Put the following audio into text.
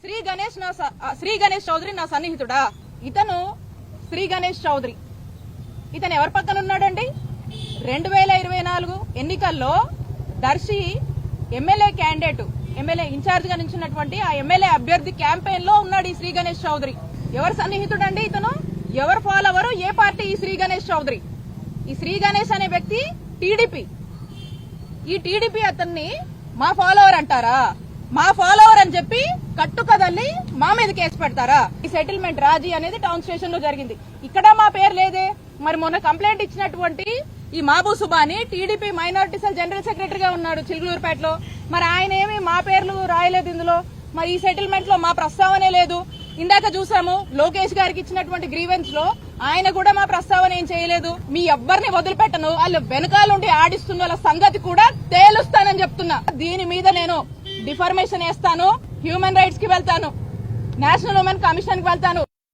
శ్రీ గణేష్ చౌదరి నా సన్నిహితుడా? ఇతను శ్రీ గణేష్ చౌదరి ఇతను ఎవరి పక్కన ఉన్నాడండి? 2024 ఎన్నికల్లో Darsi MLA candidate, MLA incharge గా నిలిచినటువంటి ఆ ఎమ్మెల్యే అభ్యర్థి క్యాంపెయిన్ లో ఉన్నాడు ఈ శ్రీ గణేష్ చౌదరి. ఎవరు సన్నిహితుడండి ఇతను? ఎవరు ఫాలోవరు? ఏ పార్టీ ఈ శ్రీ గణేష్ చౌదరి? ఈ శ్రీ గణేష్ అనే వ్యక్తి టీడీపీ. ఈ టీడీపీ అతన్ని మా ఫాలోవర్ అంటారా? మా ఫాలోవర్ అని చెప్పి కట్టు కదల్లి మా మీద కేసు పెడతారా? ఈ సెటిల్మెంట్ రాజీ అనేది టౌన్ స్టేషన్ లో జరిగింది. ఇక్కడ మా పేరు లేదే. మరి మొన్న కంప్లైంట్ ఇచ్చినటువంటి ఈ Mabu Subani TDP minority cell general సెక్రటరీగా ఉన్నాడు చిలుకూరుపేటలో. మరి ఆయన ఏమి మా పేర్లు రాయలేదు ఇందులో. మరి ఈ సెటిల్మెంట్ లో మా ప్రస్తావనే లేదు. ఇందాక చూసాము లోకేష్ గారికి ఇచ్చినటువంటి గ్రీవెన్స్ లో ఆయన కూడా మా ప్రస్తావన ఏం చేయలేదు. మీ ఎవ్వరిని వదిలిపెట్టను, వాళ్ళు వెనకాలండి ఆడిస్తున్న వాళ్ళ సంగతి కూడా తేలుస్తానని చెప్తున్నా. దీని మీద నేను డిఫర్మేషన్ వేస్తాను, హ్యూమన్ రైట్స్ కి వెళ్తాను, నేషనల్ ఉమెన్ కమిషన్ కి వెళ్తాను.